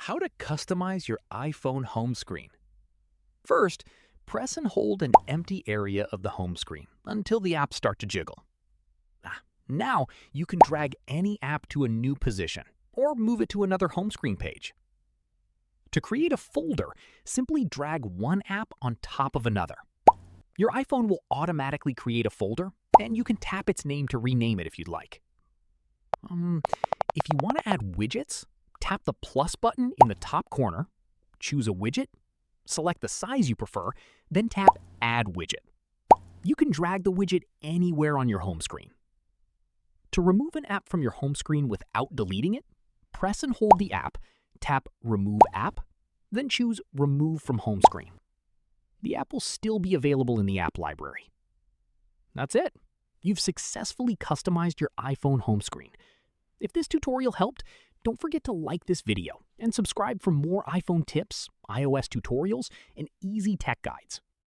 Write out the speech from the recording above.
How to customize your iPhone home screen. First, press and hold an empty area of the home screen until the apps start to jiggle. Now you can drag any app to a new position or move it to another home screen page. To create a folder, simply drag one app on top of another. Your iPhone will automatically create a folder, and you can tap its name to rename it if you'd like. If you want to add widgets, tap the plus button in the top corner, choose a widget, select the size you prefer, then tap Add Widget. You can drag the widget anywhere on your home screen. To remove an app from your home screen without deleting it, press and hold the app, tap Remove App, then choose Remove from Home Screen. The app will still be available in the app library. That's it. You've successfully customized your iPhone home screen. If this tutorial helped, don't forget to like this video and subscribe for more iPhone tips, iOS tutorials, and easy tech guides.